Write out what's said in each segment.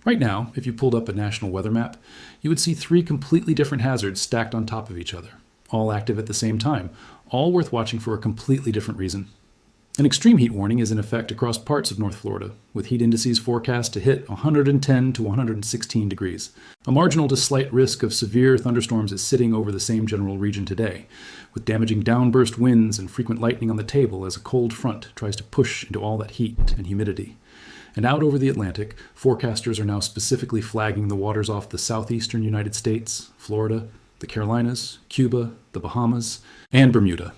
Right now, if you pulled up a national weather map, you would see three completely different hazards stacked on top of each other, all active at the same time, all worth watching for a completely different reason. An extreme heat warning is in effect across parts of North Florida, with heat indices forecast to hit 110 to 116 degrees. A marginal to slight risk of severe thunderstorms is sitting over the same general region today, with damaging downburst winds and frequent lightning on the table as a cold front tries to push into all that heat and humidity. And out over the Atlantic, forecasters are now specifically flagging the waters off the southeastern United States, Florida, the Carolinas, Cuba, the Bahamas, and Bermuda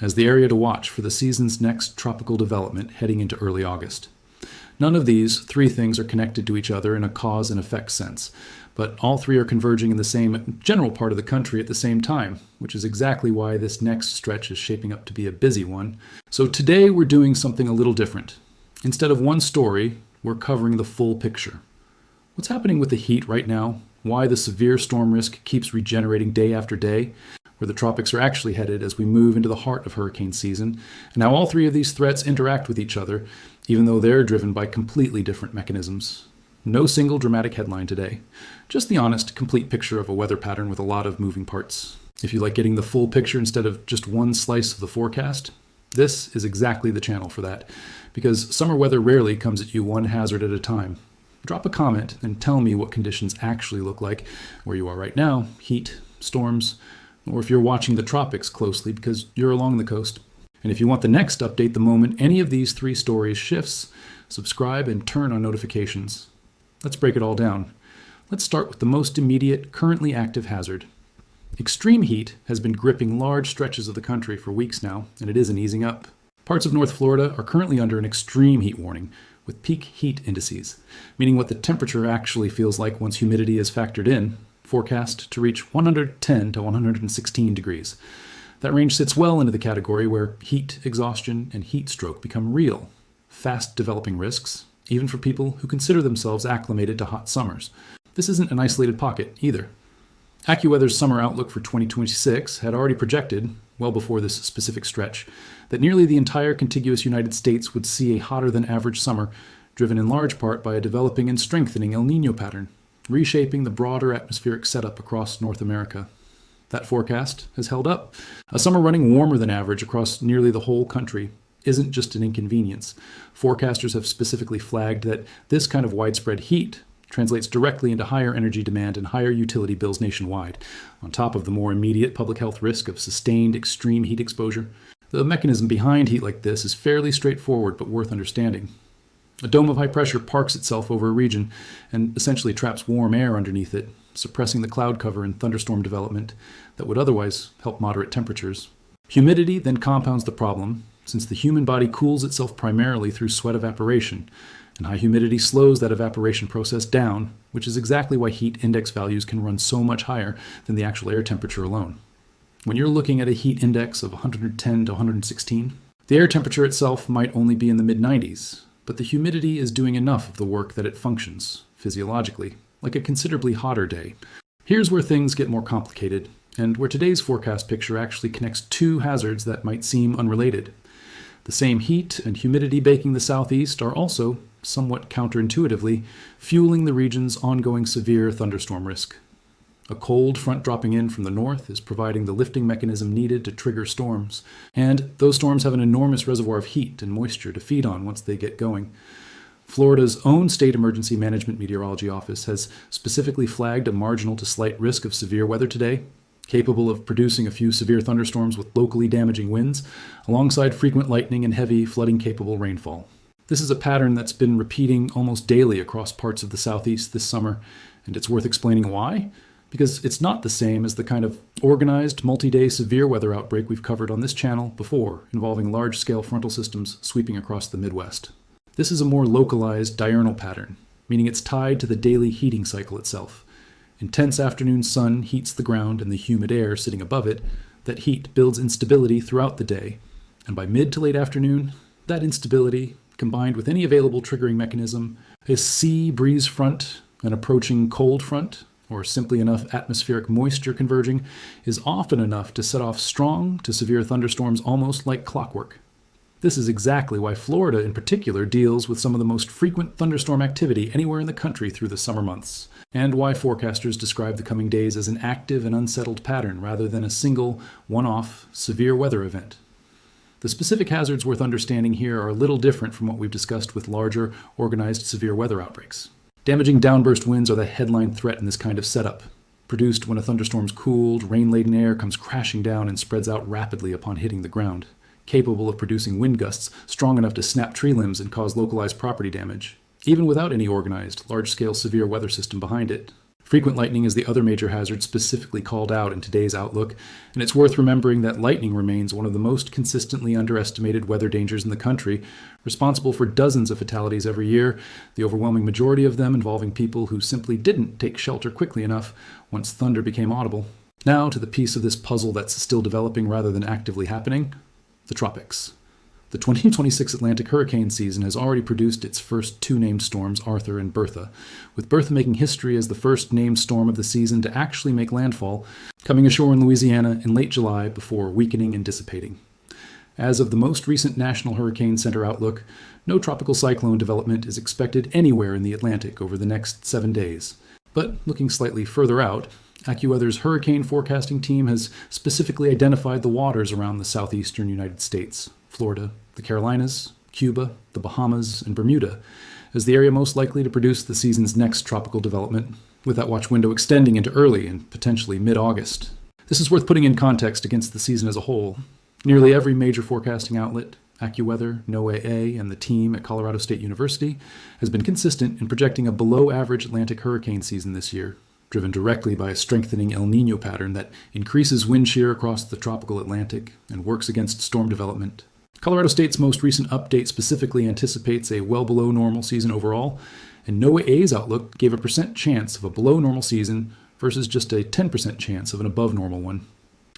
as the area to watch for the season's next tropical development heading into early August. None of these three things are connected to each other in a cause and effect sense, but all three are converging in the same general part of the country at the same time, which is exactly why this next stretch is shaping up to be a busy one. So today we're doing something a little different. Instead of one story, we're covering the full picture. What's happening with the heat right now, why the severe storm risk keeps regenerating day after day, where the tropics are actually headed as we move into the heart of hurricane season, and how all three of these threats interact with each other, even though they're driven by completely different mechanisms. No single dramatic headline today, just the honest, complete picture of a weather pattern with a lot of moving parts. If you like getting the full picture instead of just one slice of the forecast, this is exactly the channel for that, because summer weather rarely comes at you one hazard at a time. Drop a comment and tell me what conditions actually look like where you are right now, heat, storms, or if you're watching the tropics closely because you're along the coast. And if you want the next update the moment any of these three stories shifts, subscribe and turn on notifications. Let's break it all down. Let's start with the most immediate, currently active hazard. Extreme heat has been gripping large stretches of the country for weeks now, and it isn't easing up. Parts of North Florida are currently under an extreme heat warning, with peak heat indices, meaning what the temperature actually feels like once humidity is factored in, forecast to reach 110 to 116 degrees. That range sits well into the category where heat exhaustion and heat stroke become real, fast-developing risks, even for people who consider themselves acclimated to hot summers. This isn't an isolated pocket either. AccuWeather's summer outlook for 2026 had already projected, well before this specific stretch, that nearly the entire contiguous United States would see a hotter-than-average summer, driven in large part by a developing and strengthening El Niño pattern, reshaping the broader atmospheric setup across North America. That forecast has held up. A summer running warmer than average across nearly the whole country isn't just an inconvenience. Forecasters have specifically flagged that this kind of widespread heat translates directly into higher energy demand and higher utility bills nationwide, on top of the more immediate public health risk of sustained extreme heat exposure. The mechanism behind heat like this is fairly straightforward but worth understanding. A dome of high pressure parks itself over a region and essentially traps warm air underneath it, suppressing the cloud cover and thunderstorm development that would otherwise help moderate temperatures. Humidity then compounds the problem, since the human body cools itself primarily through sweat evaporation, and high humidity slows that evaporation process down, which is exactly why heat index values can run so much higher than the actual air temperature alone. When you're looking at a heat index of 110 to 116, the air temperature itself might only be in the mid-90s, but the humidity is doing enough of the work that it functions, physiologically, like a considerably hotter day. Here's where things get more complicated, and where today's forecast picture actually connects two hazards that might seem unrelated. The same heat and humidity baking the southeast are also, somewhat counterintuitively, fueling the region's ongoing severe thunderstorm risk. A cold front dropping in from the north is providing the lifting mechanism needed to trigger storms, and those storms have an enormous reservoir of heat and moisture to feed on once they get going. Florida's own State Emergency Management Meteorology Office has specifically flagged a marginal to slight risk of severe weather today, capable of producing a few severe thunderstorms with locally damaging winds, alongside frequent lightning and heavy flooding-capable rainfall. This is a pattern that's been repeating almost daily across parts of the southeast this summer, and it's worth explaining why. Because it's not the same as the kind of organized, multi-day severe weather outbreak we've covered on this channel before, involving large-scale frontal systems sweeping across the Midwest. This is a more localized diurnal pattern, meaning it's tied to the daily heating cycle itself. Intense afternoon sun heats the ground and the humid air sitting above it. That heat builds instability throughout the day, and by mid to late afternoon, that instability, combined with any available triggering mechanism, a sea breeze front, an approaching cold front, or simply enough atmospheric moisture converging, is often enough to set off strong to severe thunderstorms almost like clockwork. This is exactly why Florida in particular deals with some of the most frequent thunderstorm activity anywhere in the country through the summer months, and why forecasters describe the coming days as an active and unsettled pattern rather than a single, one-off, severe weather event. The specific hazards worth understanding here are a little different from what we've discussed with larger, organized severe weather outbreaks. Damaging downburst winds are the headline threat in this kind of setup, produced when a thunderstorm's cooled, rain-laden air comes crashing down and spreads out rapidly upon hitting the ground, capable of producing wind gusts strong enough to snap tree limbs and cause localized property damage, even without any organized, large-scale severe weather system behind it. Frequent lightning is the other major hazard specifically called out in today's outlook, and it's worth remembering that lightning remains one of the most consistently underestimated weather dangers in the country, responsible for dozens of fatalities every year, the overwhelming majority of them involving people who simply didn't take shelter quickly enough once thunder became audible. Now to the piece of this puzzle that's still developing rather than actively happening, the tropics. The 2026 Atlantic hurricane season has already produced its first two named storms, Arthur and Bertha, with Bertha making history as the first named storm of the season to actually make landfall, coming ashore in Louisiana in late July before weakening and dissipating. As of the most recent National Hurricane Center outlook, no tropical cyclone development is expected anywhere in the Atlantic over the next 7 days. But looking slightly further out, AccuWeather's hurricane forecasting team has specifically identified the waters around the southeastern United States, Florida, the Carolinas, Cuba, the Bahamas, and Bermuda, as the area most likely to produce the season's next tropical development, with that watch window extending into early and potentially mid-August. This is worth putting in context against the season as a whole. Nearly every major forecasting outlet, AccuWeather, NOAA, and the team at Colorado State University, has been consistent in projecting a below-average Atlantic hurricane season this year, driven directly by a strengthening El Niño pattern that increases wind shear across the tropical Atlantic and works against storm development. Colorado State's most recent update specifically anticipates a well below normal season overall, and NOAA's outlook gave a percent chance of a below normal season versus just a 10% chance of an above normal one.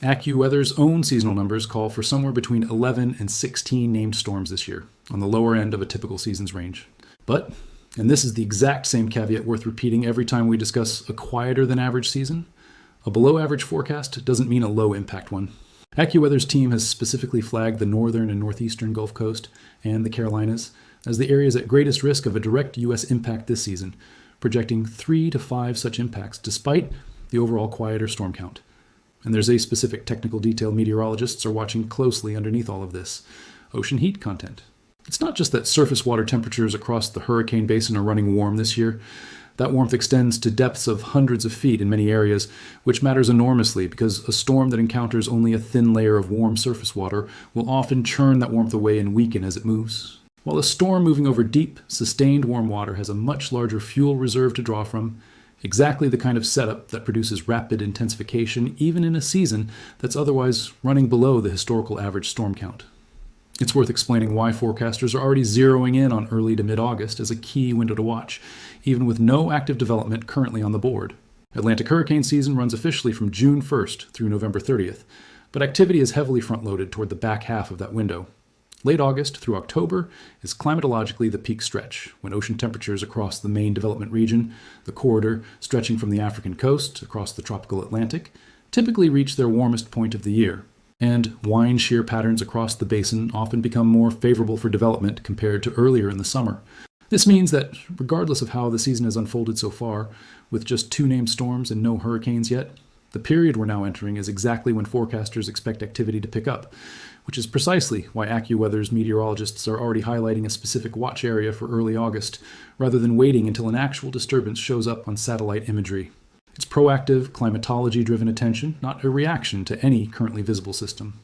AccuWeather's own seasonal numbers call for somewhere between 11 and 16 named storms this year, on the lower end of a typical season's range. But, and this is the exact same caveat worth repeating every time we discuss a quieter than average season, a below average forecast doesn't mean a low impact one. AccuWeather's team has specifically flagged the northern and northeastern Gulf Coast and the Carolinas as the areas at greatest risk of a direct U.S. impact this season, projecting 3 to 5 such impacts despite the overall quieter storm count. And there's a specific technical detail meteorologists are watching closely underneath all of this: ocean heat content. It's not just that surface water temperatures across the hurricane basin are running warm this year. That warmth extends to depths of hundreds of feet in many areas, which matters enormously because a storm that encounters only a thin layer of warm surface water will often churn that warmth away and weaken as it moves. While a storm moving over deep, sustained warm water has a much larger fuel reserve to draw from, exactly the kind of setup that produces rapid intensification even in a season that's otherwise running below the historical average storm count. It's worth explaining why forecasters are already zeroing in on early to mid-August as a key window to watch, even with no active development currently on the board. Atlantic hurricane season runs officially from June 1st through November 30th, but activity is heavily front-loaded toward the back half of that window. Late August through October is climatologically the peak stretch, when ocean temperatures across the main development region, the corridor stretching from the African coast across the tropical Atlantic, typically reach their warmest point of the year. And wind shear patterns across the basin often become more favorable for development compared to earlier in the summer. This means that, regardless of how the season has unfolded so far, with just 2 named storms and no hurricanes yet, the period we're now entering is exactly when forecasters expect activity to pick up, which is precisely why AccuWeather's meteorologists are already highlighting a specific watch area for early August, rather than waiting until an actual disturbance shows up on satellite imagery. It's proactive, climatology-driven attention, not a reaction to any currently visible system.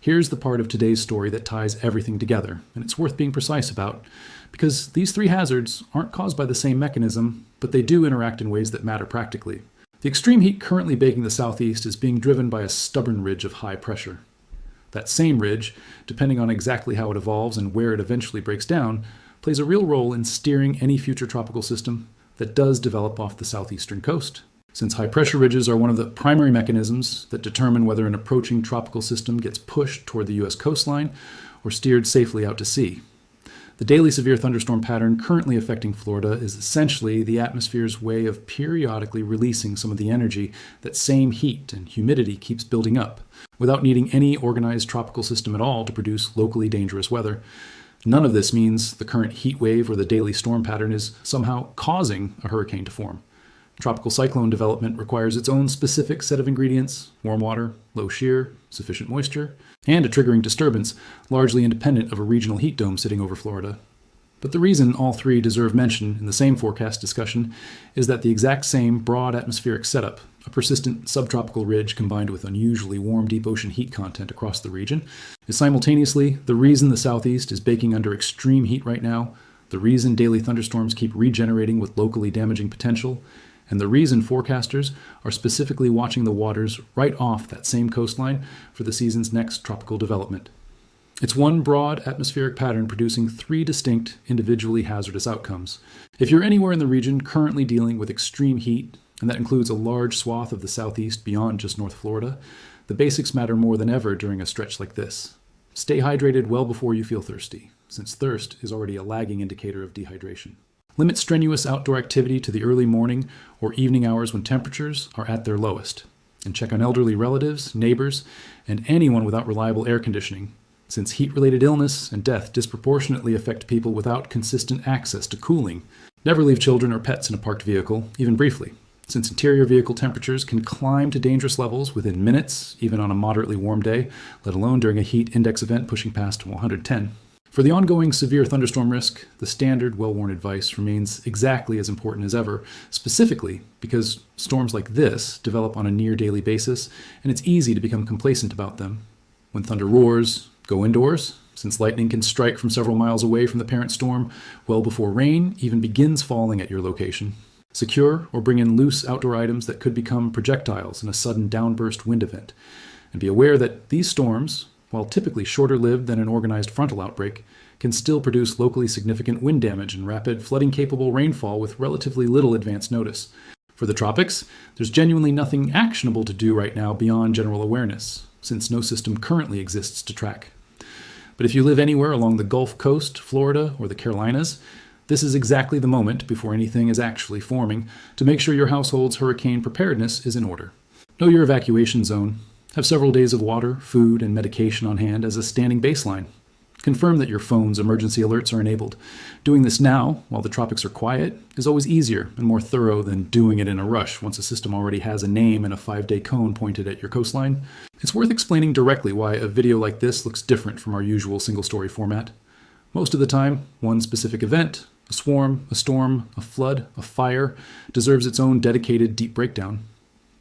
Here's the part of today's story that ties everything together, and it's worth being precise about, because these 3 hazards aren't caused by the same mechanism, but they do interact in ways that matter practically. The extreme heat currently baking the southeast is being driven by a stubborn ridge of high pressure. That same ridge, depending on exactly how it evolves and where it eventually breaks down, plays a real role in steering any future tropical system that does develop off the southeastern coast. Since high-pressure ridges are one of the primary mechanisms that determine whether an approaching tropical system gets pushed toward the U.S. coastline or steered safely out to sea. The daily severe thunderstorm pattern currently affecting Florida is essentially the atmosphere's way of periodically releasing some of the energy that same heat and humidity keeps building up, without needing any organized tropical system at all to produce locally dangerous weather. None of this means the current heat wave or the daily storm pattern is somehow causing a hurricane to form. Tropical cyclone development requires its own specific set of ingredients: warm water, low shear, sufficient moisture, and a triggering disturbance largely independent of a regional heat dome sitting over Florida. But the reason all three deserve mention in the same forecast discussion is that the exact same broad atmospheric setup, a persistent subtropical ridge combined with unusually warm deep ocean heat content across the region, is simultaneously the reason the Southeast is baking under extreme heat right now, the reason daily thunderstorms keep regenerating with locally damaging potential, and the reason forecasters are specifically watching the waters right off that same coastline for the season's next tropical development. It's one broad atmospheric pattern producing three distinct, individually hazardous outcomes. If you're anywhere in the region currently dealing with extreme heat, and that includes a large swath of the Southeast beyond just North Florida, the basics matter more than ever during a stretch like this. Stay hydrated well before you feel thirsty, since thirst is already a lagging indicator of dehydration. Limit strenuous outdoor activity to the early morning or evening hours when temperatures are at their lowest. And check on elderly relatives, neighbors, and anyone without reliable air conditioning, since heat-related illness and death disproportionately affect people without consistent access to cooling. Never leave children or pets in a parked vehicle, even briefly, since interior vehicle temperatures can climb to dangerous levels within minutes, even on a moderately warm day, let alone during a heat index event pushing past 110. For the ongoing severe thunderstorm risk, the standard well-worn advice remains exactly as important as ever, specifically because storms like this develop on a near-daily basis, and it's easy to become complacent about them. When thunder roars, go indoors, since lightning can strike from several miles away from the parent storm well before rain even begins falling at your location. Secure or bring in loose outdoor items that could become projectiles in a sudden downburst wind event. And be aware that these storms, while typically shorter-lived than an organized frontal outbreak, can still produce locally significant wind damage and rapid flooding-capable rainfall with relatively little advance notice. For the tropics, there's genuinely nothing actionable to do right now beyond general awareness, since no system currently exists to track. But if you live anywhere along the Gulf Coast, Florida, or the Carolinas, this is exactly the moment, before anything is actually forming, to make sure your household's hurricane preparedness is in order. Know your evacuation zone. Have several days of water, food, and medication on hand as a standing baseline. Confirm that your phone's emergency alerts are enabled. Doing this now, while the tropics are quiet, is always easier and more thorough than doing it in a rush once a system already has a name and a 5-day cone pointed at your coastline. It's worth explaining directly why a video like this looks different from our usual single-story format. Most of the time, one specific event, a swarm, a storm, a flood, a fire, deserves its own dedicated deep breakdown.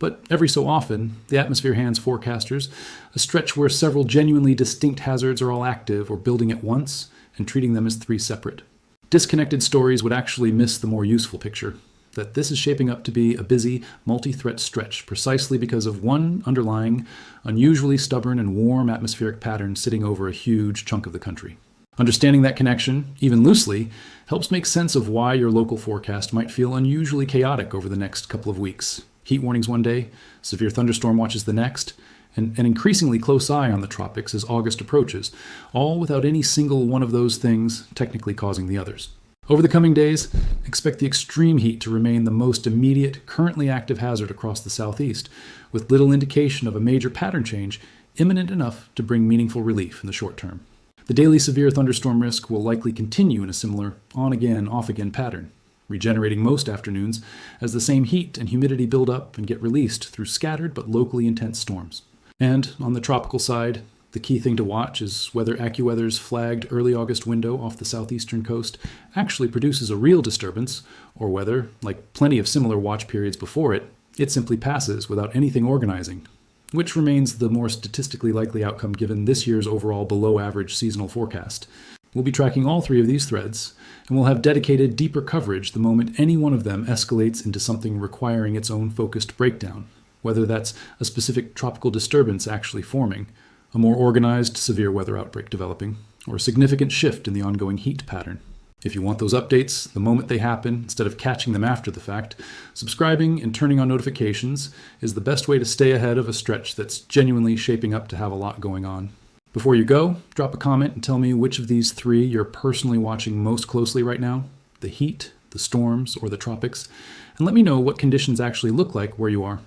But every so often, the atmosphere hands forecasters a stretch where several genuinely distinct hazards are all active or building at once, and treating them as three separate. Disconnected stories would actually miss the more useful picture, that this is shaping up to be a busy, multi-threat stretch precisely because of one underlying, unusually stubborn and warm atmospheric pattern sitting over a huge chunk of the country. Understanding that connection, even loosely, helps make sense of why your local forecast might feel unusually chaotic over the next couple of weeks. Heat warnings one day, severe thunderstorm watches the next, and an increasingly close eye on the tropics as August approaches, all without any single one of those things technically causing the others. Over the coming days, expect the extreme heat to remain the most immediate, currently active hazard across the Southeast, with little indication of a major pattern change imminent enough to bring meaningful relief in the short term. The daily severe thunderstorm risk will likely continue in a similar on-again, off-again pattern, regenerating most afternoons as the same heat and humidity build up and get released through scattered but locally intense storms. And on the tropical side, the key thing to watch is whether AccuWeather's flagged early August window off the southeastern coast actually produces a real disturbance, or whether, like plenty of similar watch periods before it, it simply passes without anything organizing, which remains the more statistically likely outcome given this year's overall below-average seasonal forecast. We'll be tracking all three of these threads, and we'll have dedicated, deeper coverage the moment any one of them escalates into something requiring its own focused breakdown, whether that's a specific tropical disturbance actually forming, a more organized severe weather outbreak developing, or a significant shift in the ongoing heat pattern. If you want those updates the moment they happen, instead of catching them after the fact, subscribing and turning on notifications is the best way to stay ahead of a stretch that's genuinely shaping up to have a lot going on. Before you go, drop a comment and tell me which of these three you're personally watching most closely right now: the heat, the storms, or the tropics, and let me know what conditions actually look like where you are.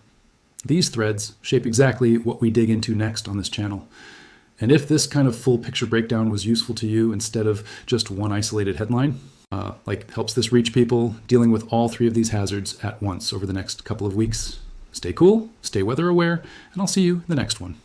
These threads shape exactly what we dig into next on this channel. And if this kind of full picture breakdown was useful to you instead of just one isolated headline, helps this reach people dealing with all three of these hazards at once over the next couple of weeks, stay cool, stay weather aware, and I'll see you in the next one.